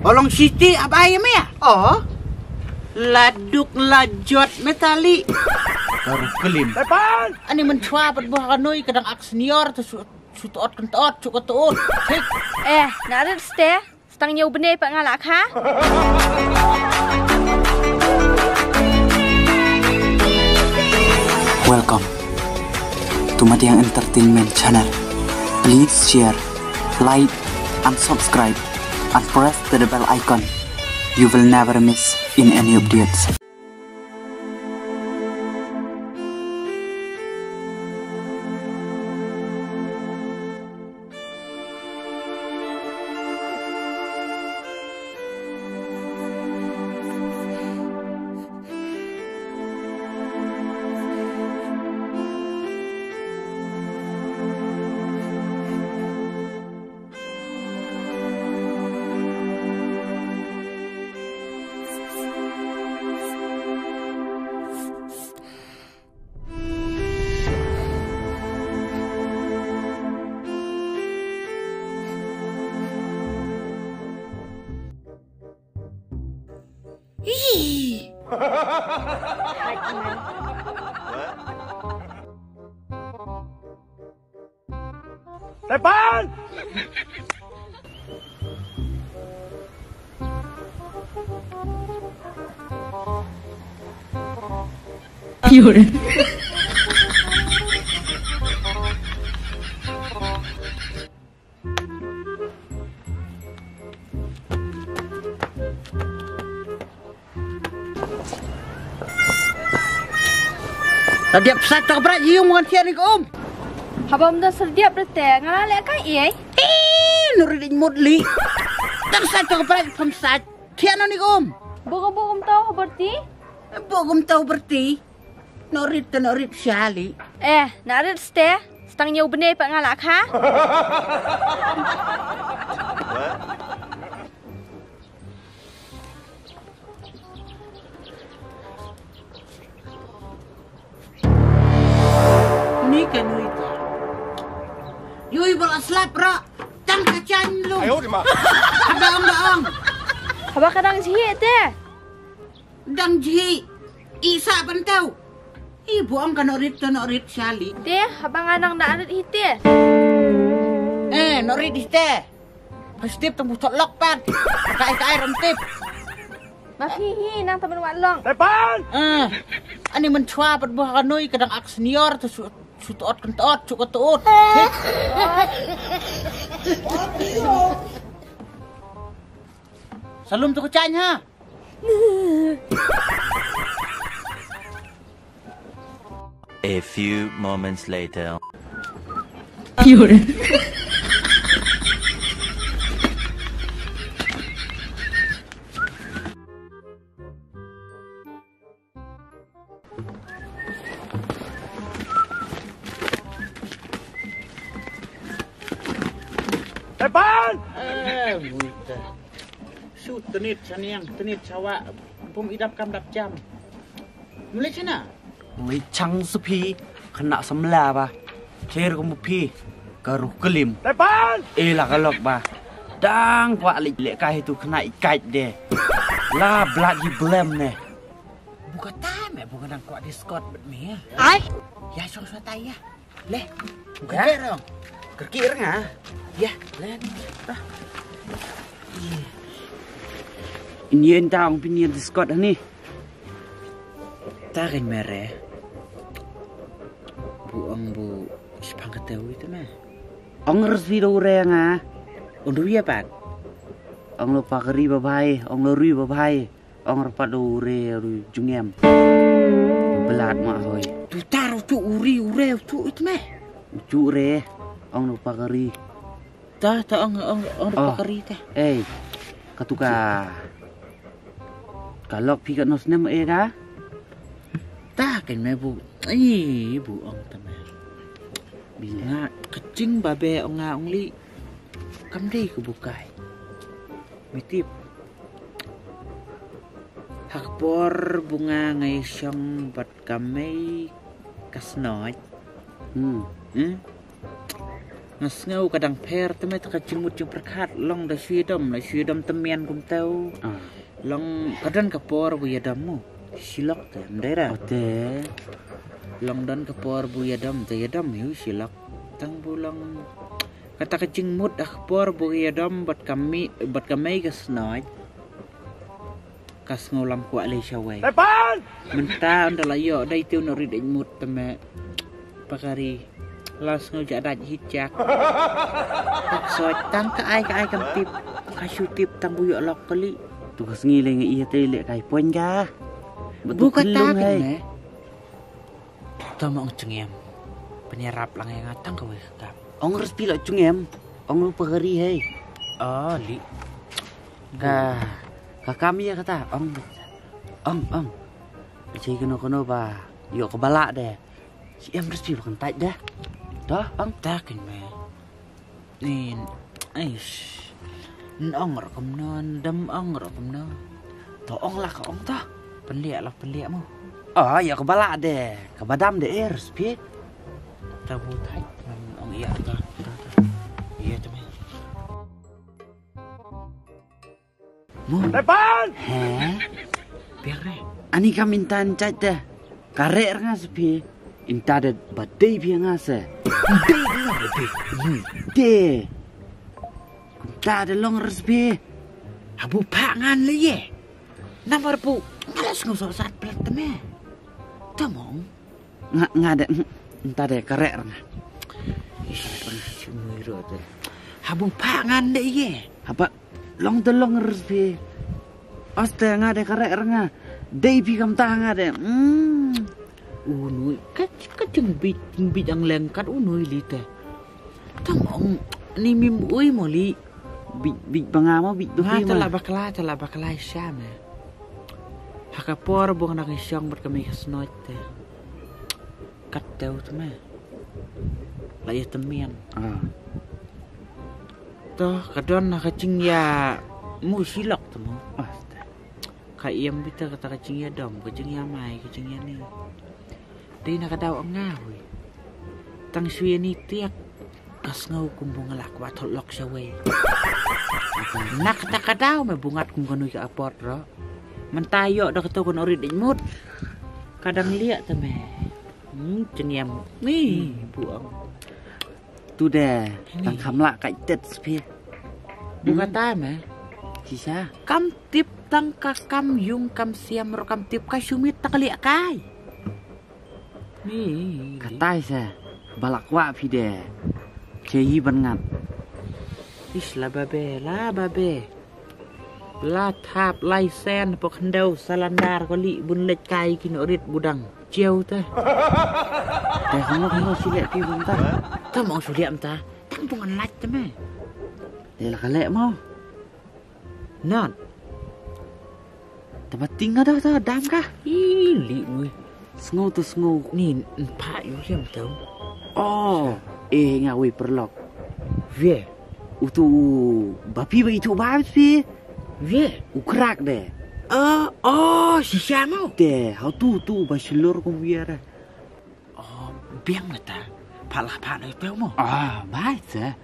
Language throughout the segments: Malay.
Olong siti apa ayam ya? Oh, Laduk lajot metali. baru kelim. Ani mencua berbuah kanoi kadang ak senior terus sutot kentot cukup tuut. Narit ste, stang nyaw benih pak ngalak ha? Welcome to Matiang Entertainment Channel. Please share, like, and subscribe, and press the bell icon. You will never miss in any updates. Depan! Tadi pesat tak berat yung mga tiyan ni Om. Habang dah serdiap bete, ngalak kan iya? Nuridin mudli. Tak pesat tak berat pemsat. Tiyan ni Om. Bogom tahu berarti? Bogum tahu berti. Norit syali. Narit ste, stang nyaw benih pak ngalak ha? Ni kan itu. Yui balas lapra. Tang kacan lu. Ayo di mana? Daang. Habang kadang sihit deh. Dang ji. Isa bantau. Ibu ang kanorit syali. Deh, habang anang narit hiti. Norit iste. Pastip temu lok pan. Kai rentip. Mahihi nang temen walong. Depan! Ani mencua berbuah kanoi kadang ak senior terus sutot kentot cukup tuut. Salum tu kecanya. A few moments later. Depan! Buita. Shoot tenit saniang, tenit cawa. Pum idap kam dap jam. Mulai cina? Mulai chang sepi, kena semla ba. Cer kemupi, garuh kelim. Depan! Lah kalok ba. Dang kuat lek kah itu kena ikat deh. Lah bloody blem ne. Buka tame, bukan nang kuat diskot bet me. Ai? Ya song suatai ya. Leh, buka dong. Kerkir nga. Ya, leh. Ini entah ang pinian diskot ni. Takin mere. Buang bu sepangkat tahu itu mah. Ang resmi do re nga. Undu ya pat. Ang lupa keri babai, ang lori babai. Ang rapat do re jungem. Belat mak hoy. Tu taruh tu uri tu itu mah. Ucu re. Ang lupa keri. Tah ang pakari teh. Katuka. Kalau pikat nos nem ka? Takin me bu. Bu ang tama. Bila kecing babe ang nga li. Kamdi ko bukay. Mitip. Hakpor bunga ngay siyang bat kami kasnoy. Ngasngau kadang per temai tak jemut jeng perkat long da syidom temian kum tau. Long kadang kapor bu yadamu. Silok teh mendera. Ote. Long dan kapor bu yadam yu silok. Tang bulang kata kecing mut dah kapor bu yadam bat kami kesnoy. Kas ngolam kuat le syawai. Depan! Mentah anda layo dai tiu norid mut temai pakari. Las ngajak dak hijak. Soi tang ka ai kam tip. Kasu tip tang buyok lok kali. Tu kas ngile nge iya te lek kai poin ka. Buka tak ne. Tama ong cengem. Penyerap lang yang ngatang ka weh kap. Ong res pilak cungem. Ong lupa gari hei. Oh, li. Ka kami ya kata ong. Cai kono ba. Yo ke balak deh. Si em res pilak kan tai dah. Dah, ong Takin me. Nin, aish. Ong rokem non, dam ong rokem non. to ong lah ka ong ta. Penliak mo. Oh, ya ke balak deh. Ke badam deh res pi. Tahu tai ong iya ta. Iya tu me. Mu. Depan! Heh. Biar re. Ani ka minta cat dah. Karek ngas pi. Inta ada badai pi ngas. De. Kunta ada long res pi. Abu pangan le ye. Namar pu. Malas ngusok saat pelat teme. Tamong. Ngada. Inta ada karek nga. Cuma iro tu. Abu pangan le ye. Apa long res pi. Oste ngada karek nga. Dei pi kam ta ngada. Unui kacang bit ang lengkat unui li teh. Tamong ni mim ui mo li. Bit bangama bit Ha dohi telah ma. bakala syam. Hakapor buang nak isyong ber kami kesnoit teh. Kat tau tu me. Laya temian. Ah. Toh kadon nak kacing ya mu silok tu mo. Oste. Ka iem bita kata kacing ya dom, kacing ya mai, kacing ya ni. Di nak daw ang ngawi. Tang suya ni tiak. Kas ngau kumbung ngalak wa tolok siya wey. Nak daw may bungat kung kanoy ka aport ro. Mentayo dah kata kun orid imut. Kadang liat teme. Cengiam. Ni buang. Tu deh. Tang kamla kai tet pi. Bunga tama. Sisa. Kam tip tang kam yung kam siam ro kam tip ka sumit tak liat kai. Ni. Katai sa. Balak wa pi deh. Cei bangat. Islah babe. La thap lai sen pok hendau salandar ko li bun lek kai kin orit budang. Jauh teh. Teh kamu silek pi bunta. Ta mau suliam ta. Tang bungan laj teh me. Deh lah kalek mau. Not. Tempat tinggal dah ta dam kah? Li mui. Sngau tu sngau. Ni pa yu siam tau. Oh. Ngawi perlok. Ve. Utu bapi ba itu babs pi. Ve. Ukrak deh. Oh, si siamo. Deh, how tu ba selur kum biar. Oh, biang mata. Palah pa na tau mo. Ah, baik sa.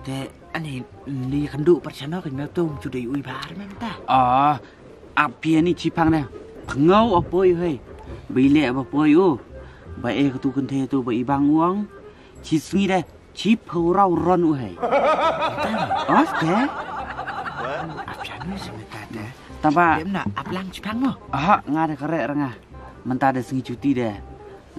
Te ani li kandu persano kan mau tum sudah ui bar mata. Ah, api ni cipang dah. Pengau apa yo hei. Bile apa yo. Ba e tu kan the tu ba ibang uang. Chi sungi dah. Chi phau rau ron u hei. Os deh. Apjanu semeta dah. Tamba. Dem na aplang cipang mo. Ah, ngada karek ranga. Mentah ada sengi cuti deh.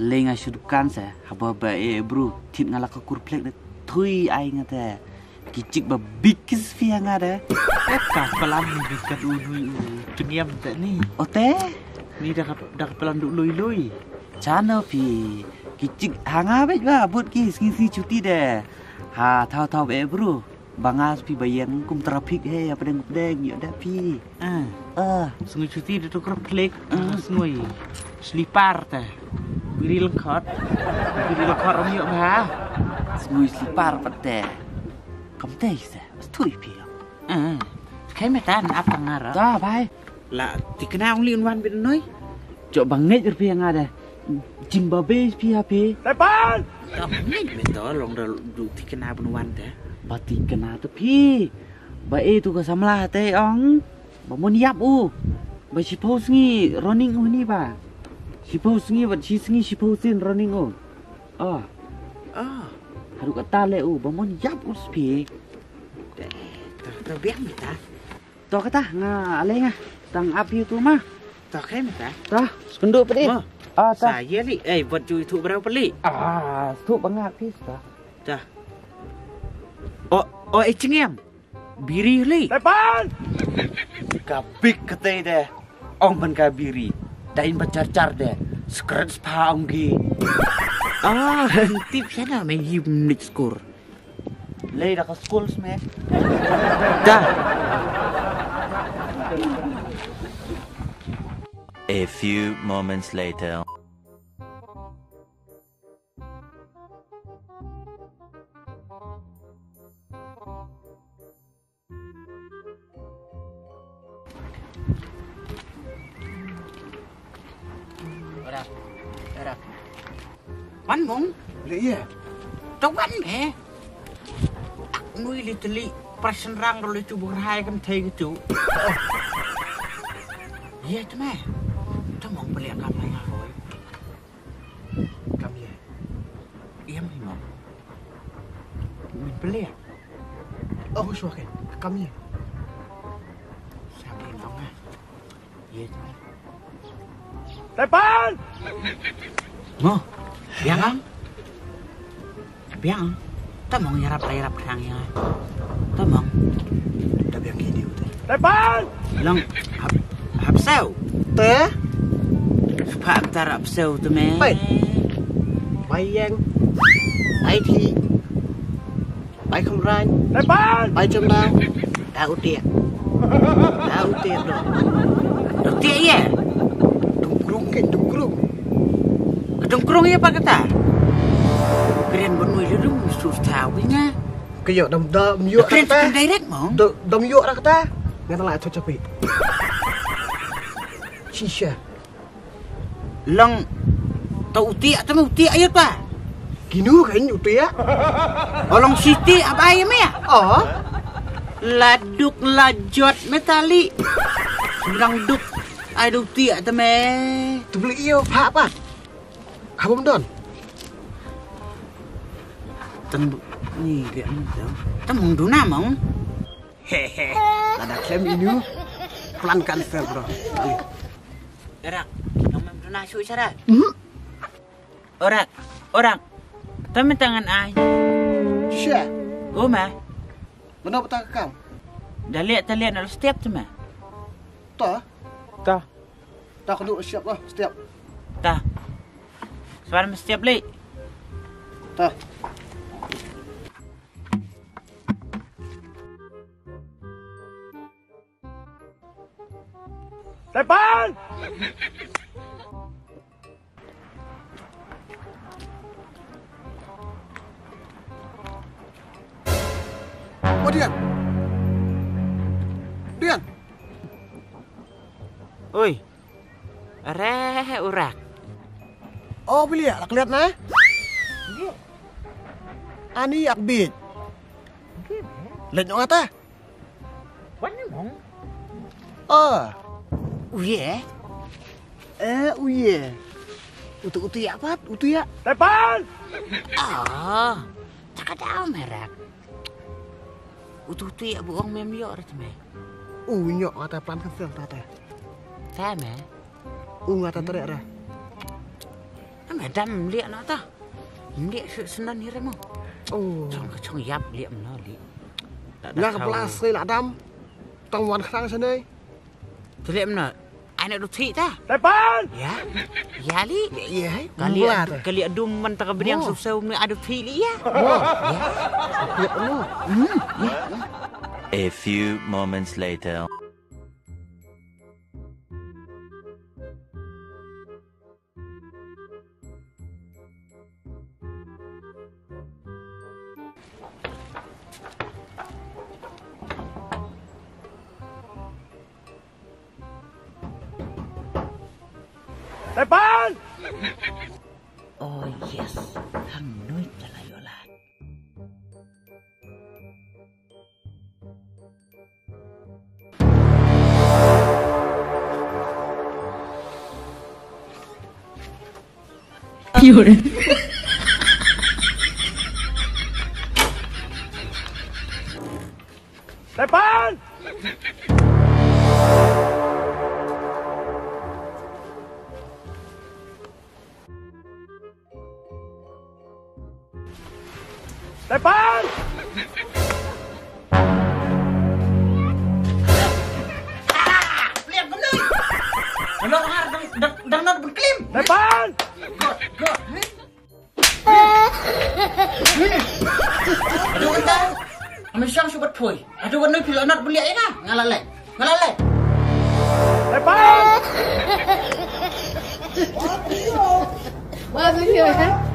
Lenga sudukan sa. Haba ba e bro. Tit ngala ka kurplek deh. Thui ai ngata. Kicik ba bikis fi ngada. Ka pelan bikat ului cengiam tak ni. Ote. Ni dah pelan duk lui. Chana pi. Kicik hanga bet ba but ki sengi cuti deh. Ha tahu be bro. Bangas pi bayan kum trafik he apa deng yo dah pi. Sungai cuti dia tu kerplek. Sungai. Selipar teh. Biri lengkot orang yuk bah. Semui selipar pete. Kam teh sa. Stui pi. Kayak metan apa ngara? Dah bai. Lah dikenal liun wan bin noi. Cok banget pi yang ada. Jimbabe PHP. Tao nghe mẹ tao lòng rồi đủ thì cái nào bên quan thế. Bati kena tu pi. Ba tu ka samla te ong. Ba mon yap u. Ba suppose ngi running u ni ba. Suppose ngi wat singi suppose in running u. Haru ka tale u ba mon yap u pi. Tao biết mẹ ta. To ka ta nga ale nga. Tang api tu mah. Tao khen mẹ ta. Ta, skunduk pa din. Ta. Saya ni, buat cuy tu berapa beli? Tu bangak pis ta. Dah. Oh, cing em. Biri li. Depan. Kabik kete de. Ong ban ka biri. Dain bacar-car de. Skret spa ong gi. Tip sana main him nik skor. Lei da ka school sme. Dah. A few moments later. Ora. Wan mong. Lei ya. Tao wan mẹ. Nuôi li tali prasen rang rồi chú buồn hai cái thầy cái chú. Iya tu mẹ. Tao mong beli kam lai rồi. Kam ya. Iya mày mong. Mình beli. Oh suaka. Kam ya. Siapa yang mong ah? Iya tu mẹ. Depan. Mo. Biang ang. Biang. Tao mong yarap khang ya. Tao mong. Tao biang kini tu. Depan. Long hap sao. Te. Phạm ta rạp sâu tụi mẹ. Bay giang. Bay thi. Bay không ranh. Depan. Bay trong nào. Đau tiệt. Đau tiệt rồi. Đau tiệt ya. Dungkrung. Dungkrung ya pak kata. Keren bunuh lu sus tahu nya. Kayo dam yuk Keren kata. direct mong. Dam yuk kata. Ngata lại thôi capi. Shisha. Long tau tiak tu tiak ayat pa. Kinu kan utia. Olong siti apa ayam ya? Oh. Laduk lajot metali. Bilang duk. Aduh tiak tu mẹ. Tu beli iyo pak apa? Kamu don. Tân ni dia tu. Tao mong du na mong. Hehe. Ada klaim ini. Pelankan fair bro. Erak, yang memang suci cara. Orang. Tapi tangan ai. Sya. Oh mah. Mana betul kau? Dah lihat nak setiap tu mah. Tak. Tah. Tak kena siap lah setiap. Tah. Sekarang setiap li. Tak. Depan! Oh, Dian. Oi. Urak. Oh, beli ya? Lihat nah. Ani akbit. Lihat nyo ata. Mana mong? Uye. Uye. Utu ya apa? Utu ya. Depan. Tak ada merek. Utu ya buang memio rat me. Nyok kata plan kesel tata. Sama. Ngata teriak dah. Madam lihat nak ta. Lihat senan ni remo. Chong yap lihat mana li. Nggak kepelas ni lah Adam. Tang wan kerang sana. Tu lihat mana? Anak duti ta. Depan. Ya. Ya li. Ya. Kali adum mentaka beriang susah ni ada duti li ya. A few moments later. Depan. Oh yes, hang nuôi trả lại vô lại. Yun. Depan! Depan! Lihat bener. Bener har đang nốt bật klim. Depan! Aduh kan dah. Kami siang subat pui. Aduh kan nuôi pil anak beli aja ngalalai. Ngalalai. Depan! Wah, video kan?